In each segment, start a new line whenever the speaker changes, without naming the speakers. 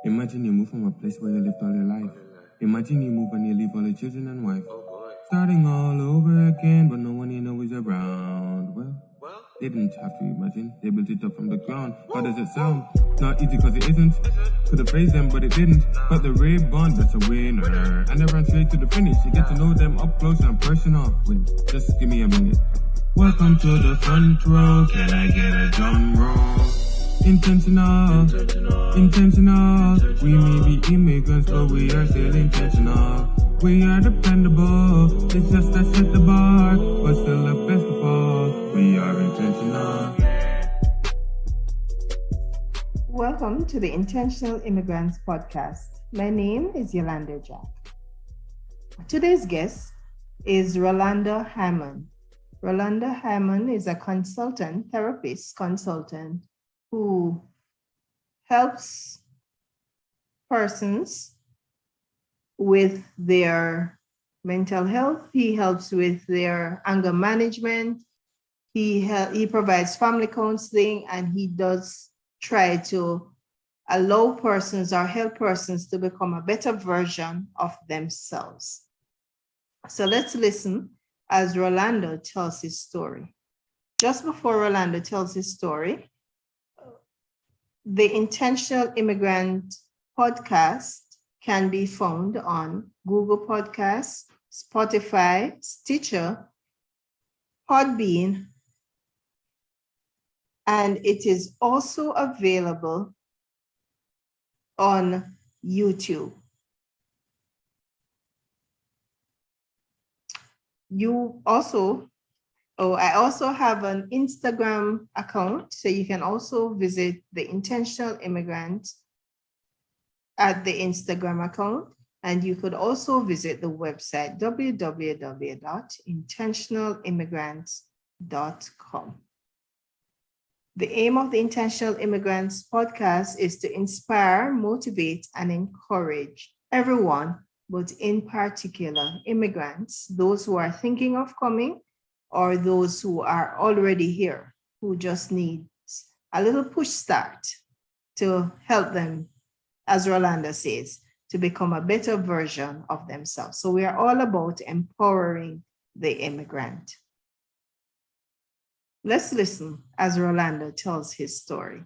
Imagine you move from a place where you lived all your life. Imagine you move and you leave all your children and wife. Starting all over again, but no one you know is around. Well, they didn't have to imagine. They built it up from the ground. How does it sound? Not easy cause it isn't. Could have phased them, but it didn't. But the raid bond, that's a winner. And they ran straight to the finish. You get to know them up close and personal. Wait, just give me a minute. Welcome to the front row. Can I get a drum roll? Intentional. We may be immigrants, but we are still intentional. We are dependable. It's just that set the bar, but still the best of all, we are intentional.
Welcome to the Intentional Immigrants podcast. My name is Yolanda Jack. Today's guest is Rolando Hyman. Rolando Hyman is a therapist consultant who helps persons with their mental health. He helps with their anger management. He provides family counseling, and he does try to allow persons or help persons to become a better version of themselves. So let's listen as Rolando tells his story. Just before Rolando tells his story, the Intentional Immigrant podcast can be found on Google Podcasts, Spotify, Stitcher, Podbean, and it is also available on YouTube. I also have an Instagram account, so you can also visit the Intentional Immigrant at the Instagram account, and you could also visit the website www.intentionalimmigrants.com. The aim of the Intentional Immigrants podcast is to inspire, motivate, and encourage everyone, but in particular immigrants, those who are thinking of coming or those who are already here, who just need a little push start to help them, as Rolando says, to become a better version of themselves. So we are all about empowering the immigrant. Let's listen as Rolando tells his story.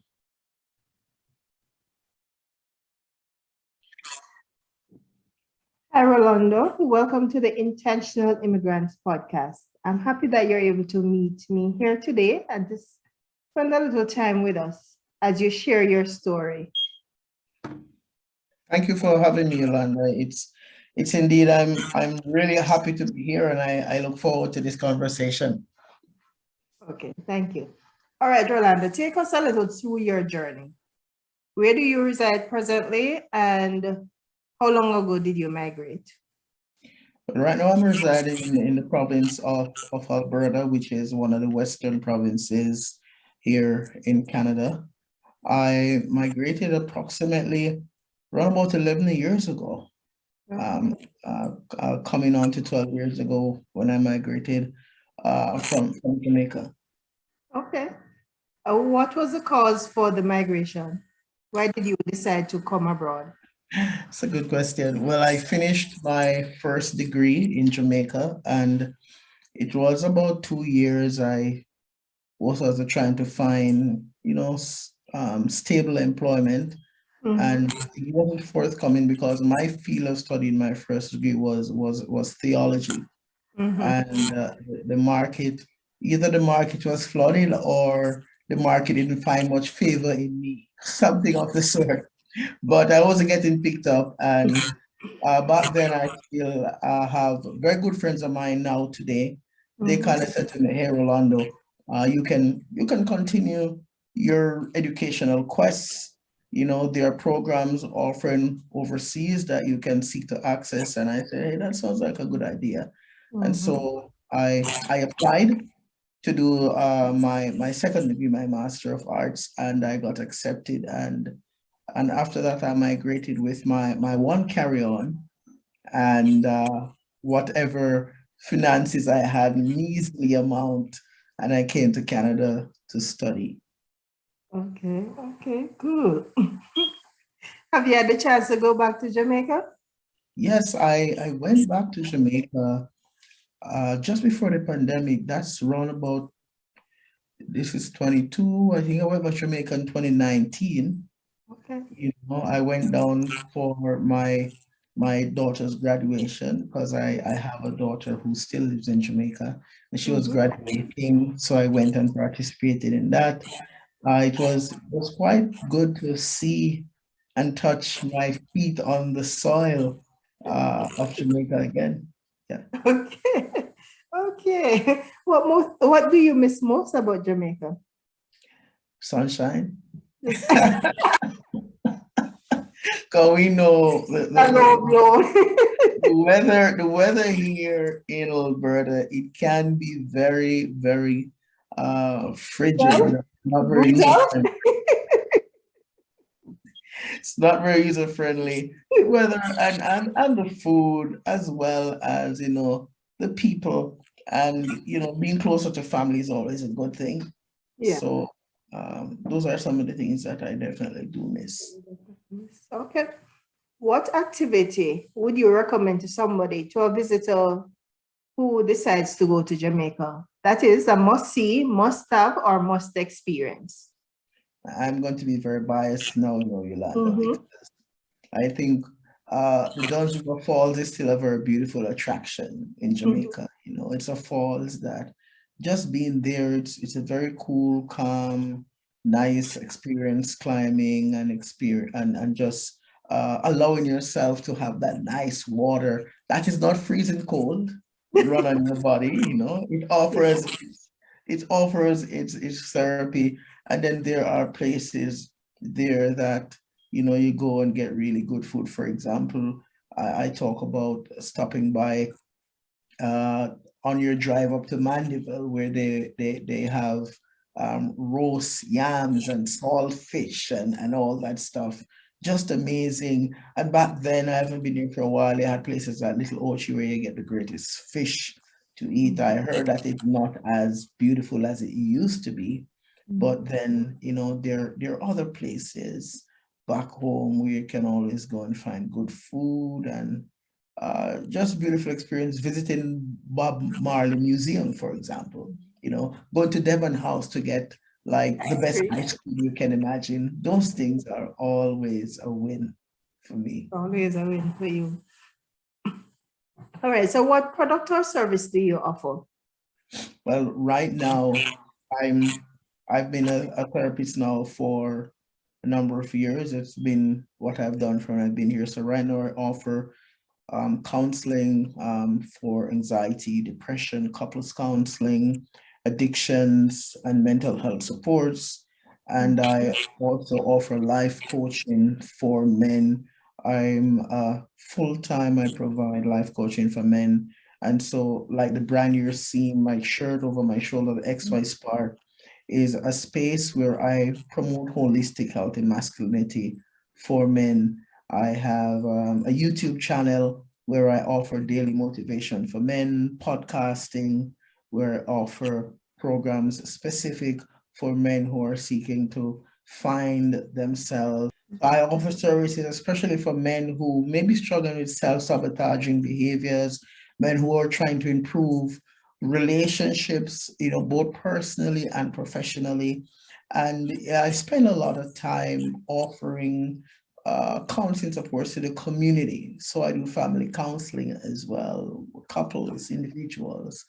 Hi, Rolando. Welcome to the Intentional Immigrants podcast. I'm happy that you're able to meet me here today and just spend a little time with us as you share your story.
Thank you for having me, Yolanda. It's indeed, I'm really happy to be here, and I look forward to this conversation.
Okay, thank you. All right, Rolando, take us a little through your journey. Where do you reside presently, and how long ago did you migrate?
Right now, I'm residing in the province of Alberta, which is one of the western provinces here in Canada. I migrated approximately around about 11 years ago, coming on to 12 years ago when I migrated from Jamaica.
Okay. What was the cause for the migration? Why did you decide to come abroad?
It's a good question. Well, I finished my first degree in Jamaica, and it was about 2 years. I was also trying to find, stable employment, and it wasn't forthcoming because my field of study in my first degree was theology, and the market, either the market was flooded or the market didn't find much favor in me, something of the sort. But I wasn't getting picked up, and back then I still have very good friends of mine now today. They kind of said to me, "Hey, Rolando, you can continue your educational quests. There are programs offering overseas that you can seek to access." And I said, "Hey, that sounds like a good idea." And so I applied to do my second degree, my Master of Arts, and I got accepted. And after that, I migrated with my one carry-on, and whatever finances I had, measly amount, and I came to Canada to study.
Okay, good. Have you had the chance to go back to Jamaica?
Yes, I went back to Jamaica just before the pandemic. That's around about, this is 22. I think I went back to Jamaica in 2019.
Okay.
I went down for my daughter's graduation because I have a daughter who still lives in Jamaica and she was
Mhm.
graduating. So I went and participated in that. It was quite good to see and touch my feet on the soil of Jamaica again. Yeah,
Okay. Okay. What do you miss most about Jamaica?
sunshine.
This
Because we know
hello blow.
the weather here in Alberta, it can be very, very frigid.
Well,
Not very user
brutal.
friendly. It's not very user friendly. The weather and the food, as well as the people, and being closer to family is always a good thing.
Yeah.
So those are some of the things that I definitely do miss.
Okay. What activity would you recommend to somebody, to a visitor who decides to go to Jamaica? That is a must see, must have, or must experience.
I'm going to be very biased now, Yolanda,
Mm-hmm.
because I think the Duns River Falls is still a very beautiful attraction in Jamaica. It's a falls that just being there, it's a very cool, calm, nice experience climbing and experience and just allowing yourself to have that nice water that is not freezing cold run on your body. It offers its therapy, and then there are places there that you go and get really good food. For example, I talk about stopping by uh, on your drive up to Mandeville, where they have roast yams and salt fish and all that stuff. Just amazing. And back then, I haven't been here for a while. They had places like Little Ochi where you get the greatest fish to eat. I heard that it's not as beautiful as it used to be, but then there are other places back home where you can always go and find good food and just beautiful experience visiting Bob Marley Museum, for example. Going to Devon House to get like the best ice cream you can imagine. Those things are always a win for me.
Always a win for you. All right. So, what product or service do you offer?
Well, right now, I've been a therapist now for a number of years. It's been what I've done from I've been here. So right now I offer counseling for anxiety, depression, couples counseling, addictions, and mental health supports. And I also offer life coaching for men. I'm full-time, I provide life coaching for men. And so, like the brand you're seeing, my shirt over my shoulder, the XY Spark, is a space where I promote holistic health and masculinity for men. I have a YouTube channel where I offer daily motivation for men, podcasting, where I offer programs specific for men who are seeking to find themselves. I offer services, especially for men who may be struggling with self-sabotaging behaviors, men who are trying to improve relationships, both personally and professionally. And I spend a lot of time offering counseling supports to the community. So I do family counseling as well, couples, individuals.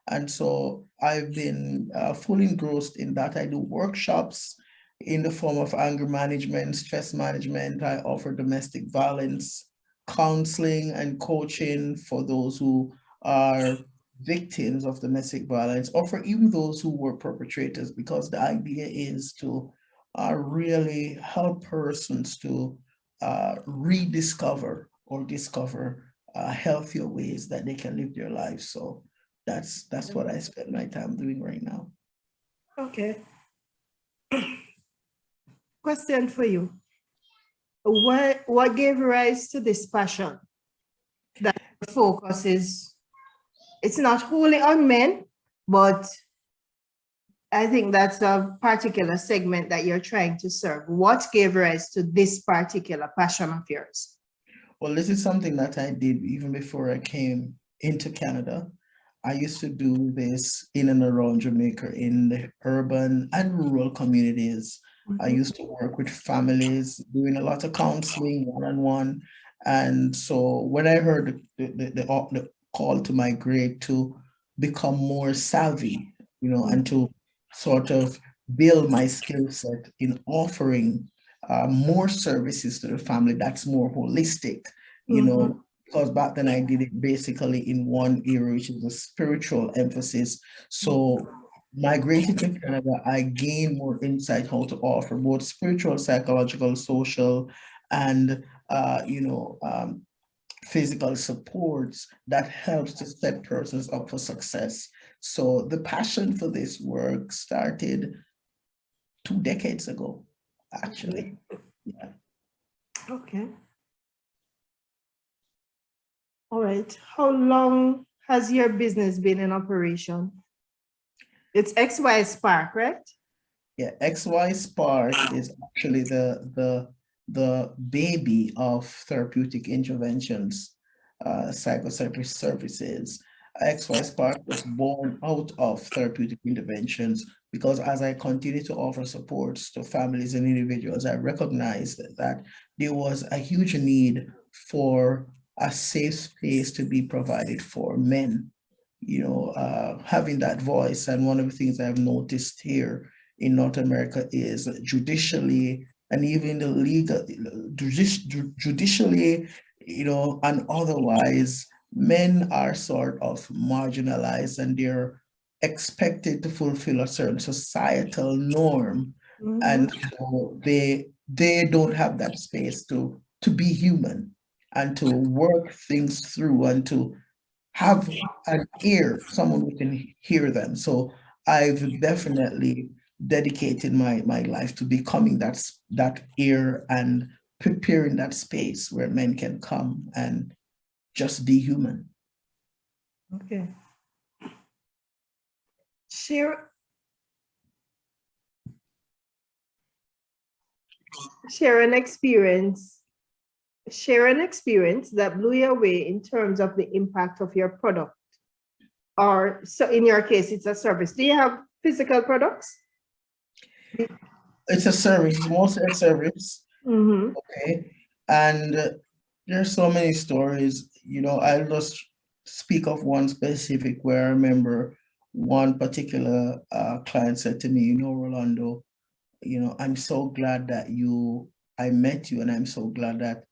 And so I've been fully engrossed in that. I do workshops in the form of anger management, stress management. I offer domestic violence counseling and coaching for those who are victims of domestic violence, or for even those who were perpetrators, because the idea is to really help persons to rediscover or discover healthier ways that they can live their lives. So that's what I spend my time doing right now.
Okay. Question for you. What gave rise to this passion? That the focus is, it's not wholly on men, but I think that's a particular segment that you're trying to serve. What gave rise to this particular passion of yours?
Well, this is something that I did even before I came into Canada. I used to do this in and around Jamaica in the urban and rural communities. I used to work with families, doing a lot of counseling one-on-one. And so when I heard the call to migrate, to become more savvy, and to sort of build my skill set in offering more services to the family that's more holistic, because back then I did it basically in one area, which is a spiritual emphasis. So migrating to Canada, I gained more insight how to offer both spiritual, psychological, social, and physical supports that helps to set persons up for success. So the passion for this work started 2 decades ago, actually. Yeah.
Okay. All right. How long has your business been in operation? It's XY Spark, right?
Yeah, XY Spark is actually the baby of therapeutic interventions, psychotherapy services. XY Spark was born out of therapeutic interventions because as I continue to offer supports to families and individuals, I recognized that there was a huge need for a safe space to be provided for men, having that voice. And one of the things I've noticed here in North America is judicially and even the legal, judicially, and otherwise, men are sort of marginalized and they're expected to fulfill a certain societal norm. And so they don't have that space to be human and to work things through and to have an ear, someone who can hear them. So I've definitely dedicated my life to becoming that ear and preparing that space where men can come and just be human.
Okay. Share an experience. Share an experience that blew you away in terms of the impact of your product. Or so in your case, it's a service. Do you have physical products?
It's a service, it's mostly a service. Okay. And there's so many stories, I'll just speak of one specific where I remember one particular client said to me, Rolando, I'm so glad that I met you, and I'm so glad that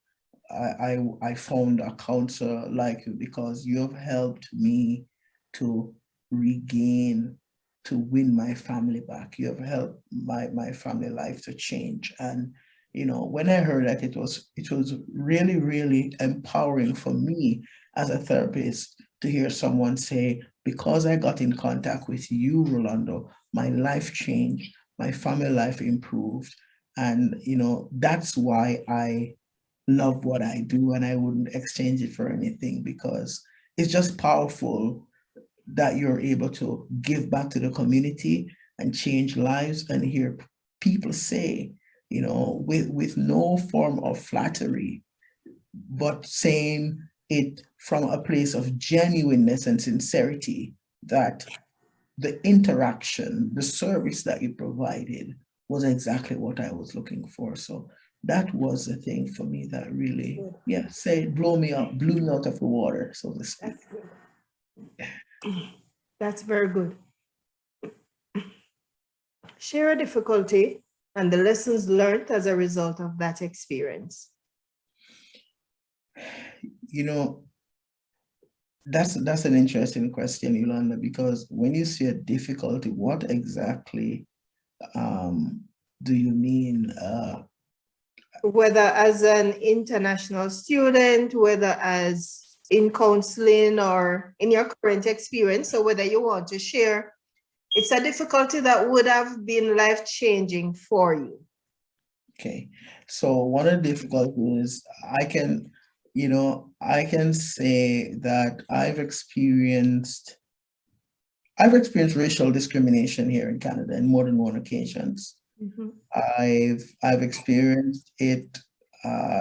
I found a counselor like you because you have helped me to regain, to win my family back. You have helped my family life to change. And when I heard that, it was really, really empowering for me as a therapist to hear someone say, because I got in contact with you, Rolando, my life changed, my family life improved. And that's why I love what I do, and I wouldn't exchange it for anything, because it's just powerful that you're able to give back to the community and change lives and hear people say, with no form of flattery, but saying it from a place of genuineness and sincerity, that the interaction, the service that you provided was exactly what I was looking for. So that was the thing for me that really, blew me out of the water, so to speak.
That's very good. Share a difficulty and the lessons learned as a result of that experience.
That's an interesting question, Yolanda, because when you say a difficulty, what exactly do you mean?
Whether as an international student, whether as in counseling or in your current experience, so whether you want to share, it's a difficulty that would have been life-changing for you.
Okay, so one of the difficulties I can say that I've experienced I've experienced racial discrimination here in Canada in more than one occasions.
Mhm.
I've experienced it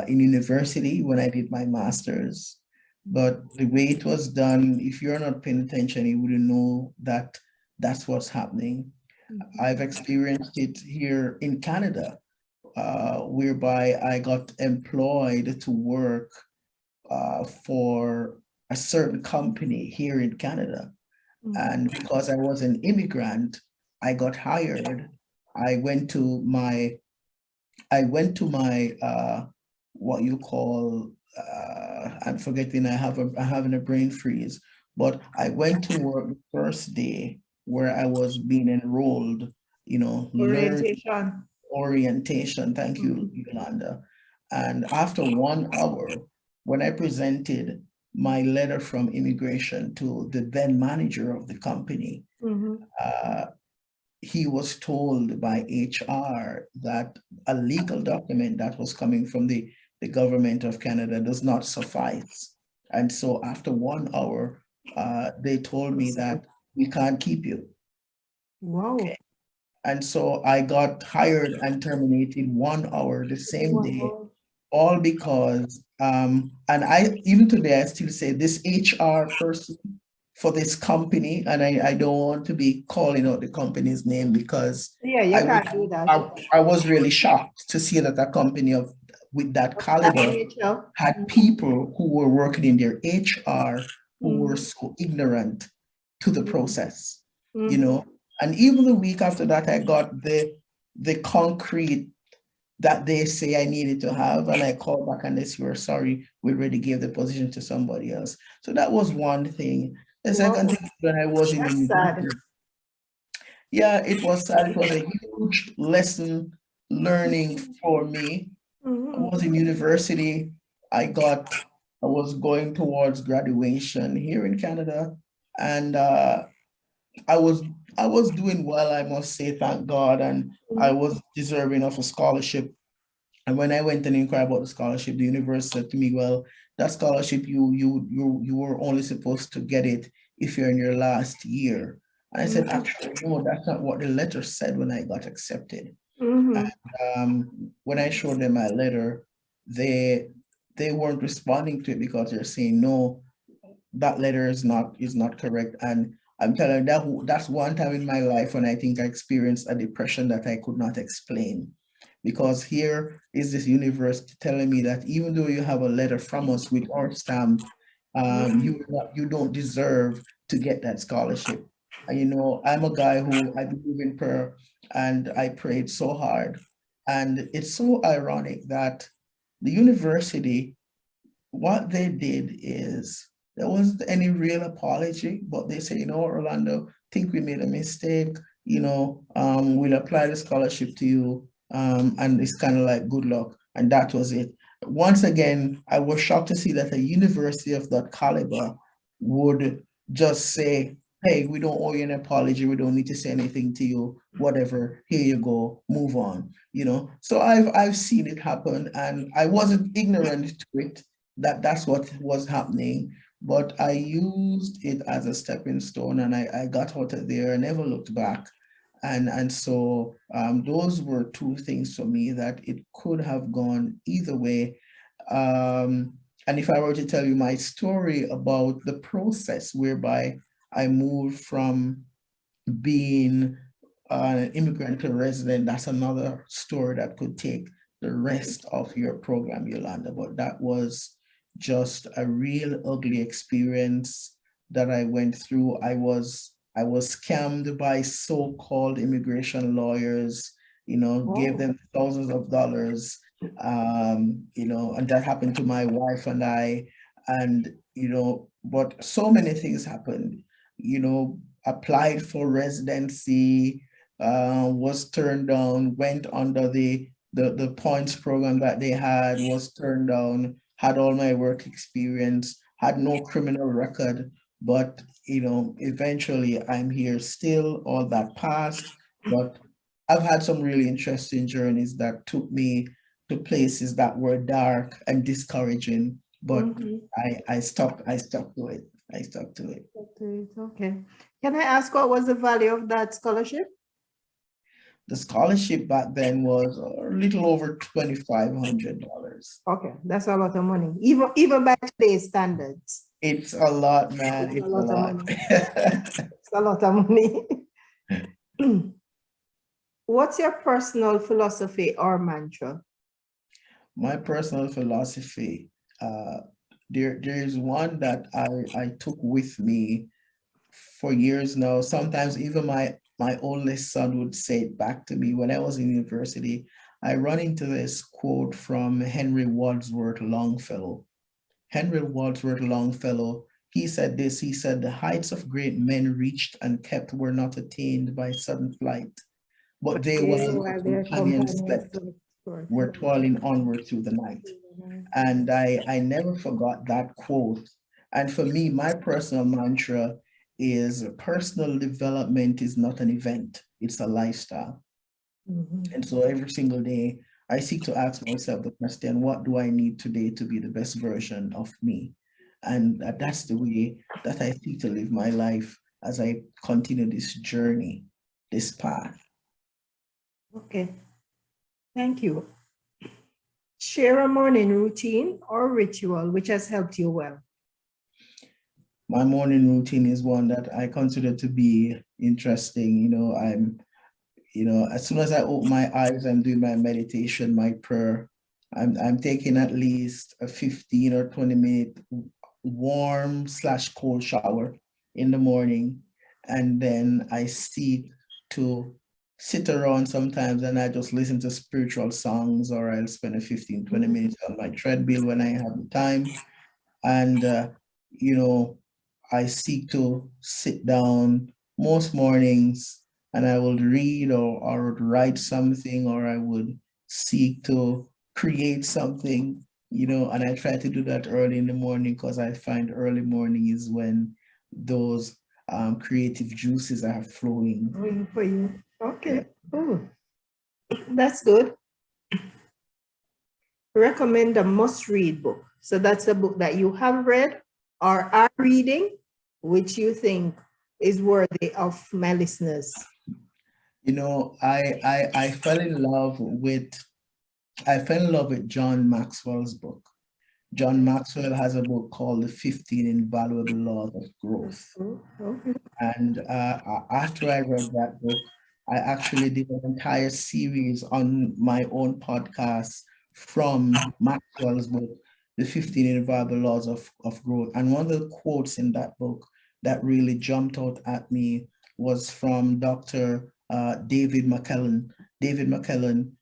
in university when I did my master's, but the way it was done, if you're not paying attention, you wouldn't know that that's what's happening. I've experienced it here in Canada, whereby I got employed to work for a certain company here in Canada. And because I was an immigrant, I got hired. I went to my what you call I'm forgetting, I'm having a brain freeze, but I went to work the first day where I was being enrolled, learn
Orientation.
orientation. Thank you, Yolanda. And after 1 hour, when I presented my letter from immigration to the then manager of the company, uh, he was told by HR that a legal document that was coming from the government of Canada does not suffice. And so after 1 hour, they told me that we can't keep you.
Wow.
Okay. And so I got hired and terminated 1 hour the same day,
Wow.
all because, and I, even today, I still say this HR person for this company, and I don't want to be calling out the company's name because
Yeah, you can't do that.
I was really shocked to see that a company with that caliber had people who were working in their HR who were so ignorant to the process, And even the week after that, I got the concrete that they say I needed to have, and I called back and they said, "We're sorry, we already gave the position to somebody else." So that was one thing. The second thing, when I was in university, yeah, it was sad. It was a huge lesson learning for me. I was in university. I was going towards graduation here in Canada, and I was I was doing well, I must say, thank God, and I was deserving of a scholarship. And when I went and inquired about the scholarship, the university said to me, "Well, that scholarship you were only supposed to get it if you're in your last year." And I said, "Actually, no, that's not what the letter said when I got accepted." When I showed them my letter, they weren't responding to it because they're saying, "No, that letter is not correct." And I'm telling you that's one time in my life when I think I experienced a depression that I could not explain. Because here is this university telling me that even though you have a letter from us with our stamp, you don't deserve to get that scholarship. And I'm a guy who I believe in prayer, and I prayed so hard. And it's so ironic that the university, what they did is there wasn't any real apology, but they say, "Orlando, think we made a mistake, we'll apply the scholarship to you." And it's kind of like, good luck. And that was it. Once again, I was shocked to see that a university of that caliber would just say, "Hey, we don't owe you an apology. We don't need to say anything to you. Whatever, here you go, move on." So I've seen it happen, and I wasn't ignorant to it, that's what was happening, but I used it as a stepping stone, and I got out of there and never looked back. And so those were two things for me that it could have gone either way. And if I were to tell you my story about the process whereby I moved from being an immigrant to resident, that's another story that could take the rest of your program, Yolanda. But that was just a real ugly experience that I went through. I was scammed by so-called immigration lawyers, gave them thousands of dollars, and that happened to my wife and I. And, but so many things happened, applied for residency, was turned down, went under the points program that they had, was turned down, had all my work experience, had no criminal record, but eventually I'm here still, all that passed. But I've had some really interesting journeys that took me to places that were dark and discouraging, but I stuck to it. I stuck to it.
Okay. Can I ask what was the value of that scholarship?
The scholarship back then was a little over $2,500.
Okay, that's a lot of money, even by today's standards.
It's a lot, man. It's a lot.
Of money. It's a lot of money. What's your personal philosophy or mantra?
My personal philosophy, there is one that I took with me for years now. Sometimes even my oldest son would say it back to me when I was in university. I run into this quote from Henry Wadsworth Longfellow. Henry Wadsworth Longfellow, he said this, he said, "The heights of great men reached and kept were not attained by sudden flight, but they while their companions slept were toiling onward through the night." And I never forgot that quote. And for me, my personal mantra is personal development is not an event, it's a lifestyle. And so every single day, I seek to ask myself the question, what do I need today to be the best version of me? And that's the way that I seek to live my life as I continue this journey, this path.
Okay, thank you. Share a morning routine or ritual which has helped you well.
My morning routine is one that I consider to be interesting. As soon as I open my eyes, I'm doing my meditation, my prayer. I'm taking at least a 15 or 20-minute warm/cold shower in the morning. And then I seek to sit around sometimes and I just listen to spiritual songs, or I'll spend a 15, 20 minutes on my treadmill when I have the time. And, I seek to sit down most mornings and I will read or would write something, or I would seek to create something, and I try to do that early in the morning because I find early morning is when those creative juices are flowing.
For you. Okay. Oh, that's good. Recommend a must-read book. So that's a book that you have read or are reading, which you think is worthy of my listeners.
I fell in love with John Maxwell's book. John Maxwell has a book called The 15 Invaluable Laws of Growth.
Okay.
And after I read that book, I actually did an entire series on my own podcast from Maxwell's book, The 15 Invaluable Laws of Growth. And one of the quotes in that book that really jumped out at me was from Dr. David McKellen. David McKellen,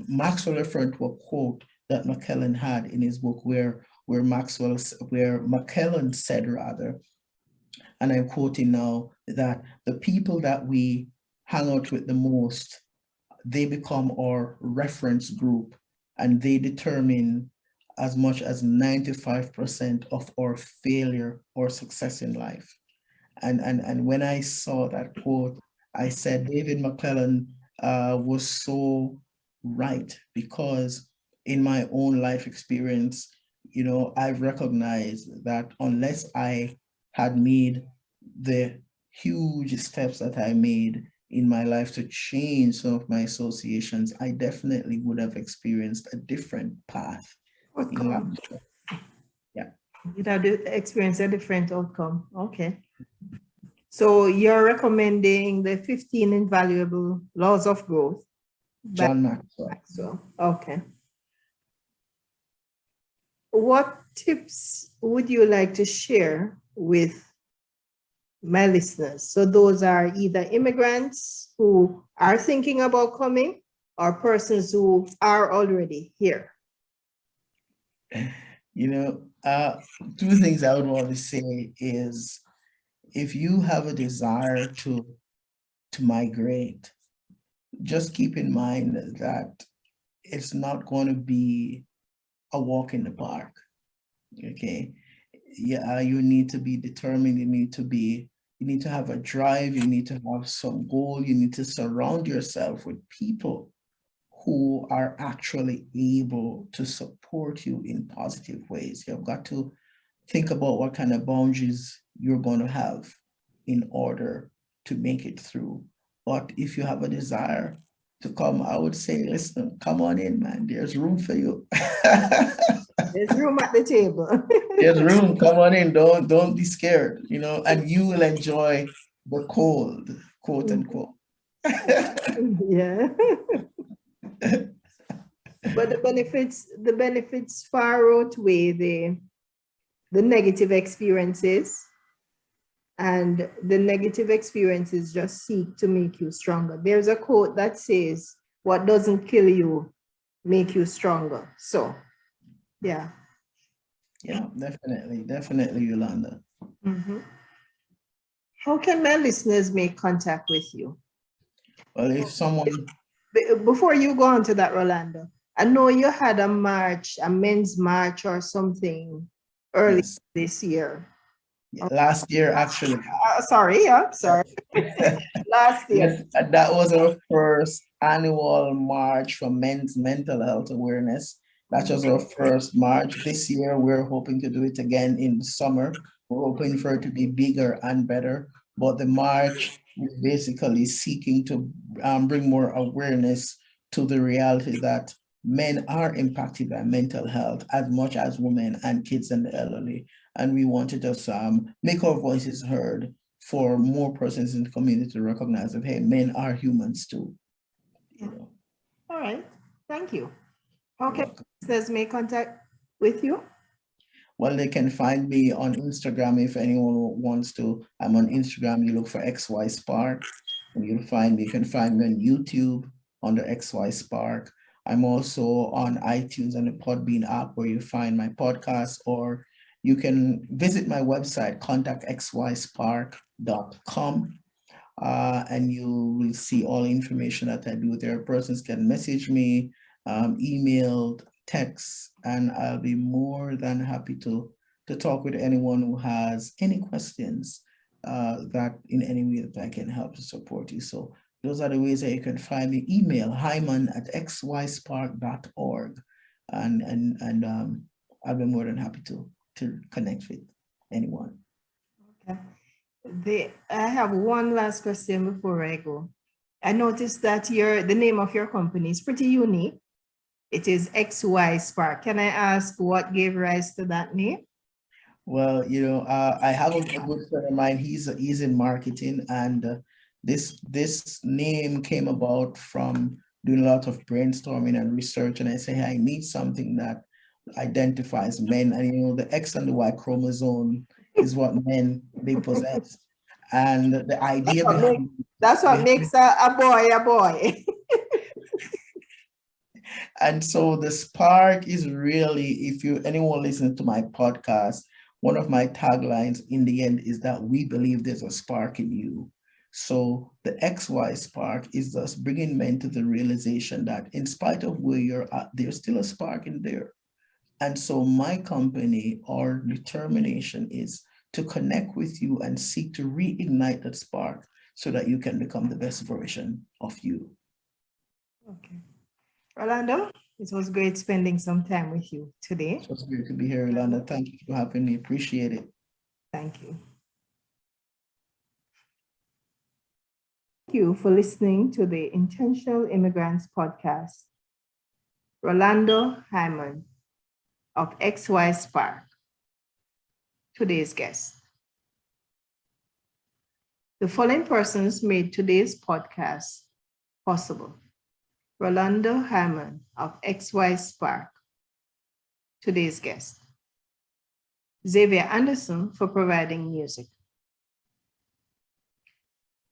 Maxwell referred to a quote that McKellen had in his book where McKellen said, rather, and I'm quoting now, that the people that we hang out with the most, they become our reference group, and they determine as much as 95% of our failure or success in life. And when I saw that quote, I said David McKellen was so right, because in my own life experience, I've recognized that unless I had made the huge steps that I made in my life to change some of my associations, I definitely would have experienced a different path. Yeah.
You'd have experienced a different outcome. Okay. So you're recommending the 15 Invaluable Laws of Growth.
John Maxwell.
Okay. What tips would you like to share with my listeners? So those are either immigrants who are thinking about coming or persons who are already here.
Two things I would want to say is, if you have a desire to migrate, just keep in mind that it's not going to be a walk in the park. Okay. Yeah, you need to be determined. You need to have a drive. You need to have some goal. You need to surround yourself with people who are actually able to support you in positive ways. You've got to think about what kind of boundaries you're going to have. in order to make it through. But if you have a desire to come, I would say, listen, come on in, man. There's room for you.
There's room at the table.
There's room. Come on in. Don't be scared, and you will enjoy the cold, quote unquote.
Yeah. But the benefits far outweigh the negative experiences, and the negative experiences just seek to make you stronger. There's a quote that says, "What doesn't kill you make you stronger." So, yeah.
Yeah, definitely, Yolanda.
Mm-hmm. How can my listeners make contact with you?
Well, if someone...
Before you go on to that, Rolando, I know you had a march, a men's march or something early this year.
Last year, actually.
Sorry. Last year.
Yes, that was our first annual march for men's mental health awareness. That was our first march. This year, we're hoping to do it again in the summer. We're hoping for it to be bigger and better. But the march is basically seeking to bring more awareness to the reality that men are impacted by mental health as much as women and kids and the elderly. And we want to just make our voices heard for more persons in the community to recognize that, hey, men are humans too.
All right. Thank you. Okay. Listeners make contact with you?
Well, they can find me on Instagram if anyone wants to. I'm on Instagram. You look for XY Spark, and you'll find me. You can find me on YouTube under XY Spark. I'm also on iTunes and the Podbean app where you find my podcast, or you can visit my website, contactxyspark.com, and you will see all the information that I do there. Persons can message me, email, text, and I'll be more than happy to talk with anyone who has any questions that in any way that I can help to support you. So those are the ways that you can find me. Email hyman@xyspark.org, and I'll be more than happy to connect with anyone.
Okay. I have one last question before I go. I noticed that the name of your company is pretty unique. It is XY Spark. Can I ask what gave rise to that name?
Well, I have a good friend of mine. He's in marketing, and this name came about from doing a lot of brainstorming and research. And I say, hey, I need something that identifies men. And the X and the Y chromosome is what men they possess. And the idea
that's what makes a boy a boy.
And so the spark is really, if anyone listening to my podcast, one of my taglines in the end is that we believe there's a spark in you. So the XY Spark is thus bringing men to the realization that in spite of where you're at, there's still a spark in there. And so my company, our determination is to connect with you and seek to reignite that spark so that you can become the best version of you.
Okay. Rolando, it was great spending some time with you today.
It was great to be here, Rolando. Thank you for having me. Appreciate it.
Thank you. Thank you for listening to the Intentional Immigrants podcast. Rolando Hyman of XY Spark, today's guest. The following persons made today's podcast possible. Rolando Hyman of XY Spark, today's guest. Xavier Anderson for providing music.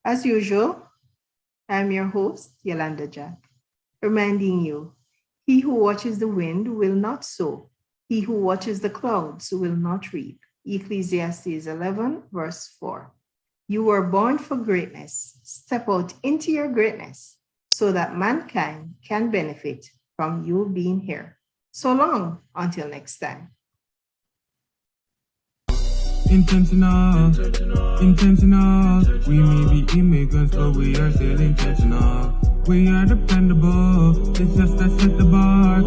As usual, I'm your host, Yolanda Jack, reminding you, he who watches the wind will not sow. He who watches the clouds will not reap. Ecclesiastes 11, verse 4. You were born for greatness. Step out into your greatness so that mankind can benefit from you being here. So long, until next time.
Intentional. We may be immigrants, but we are still intentional. We are dependable. It's just that set the bar.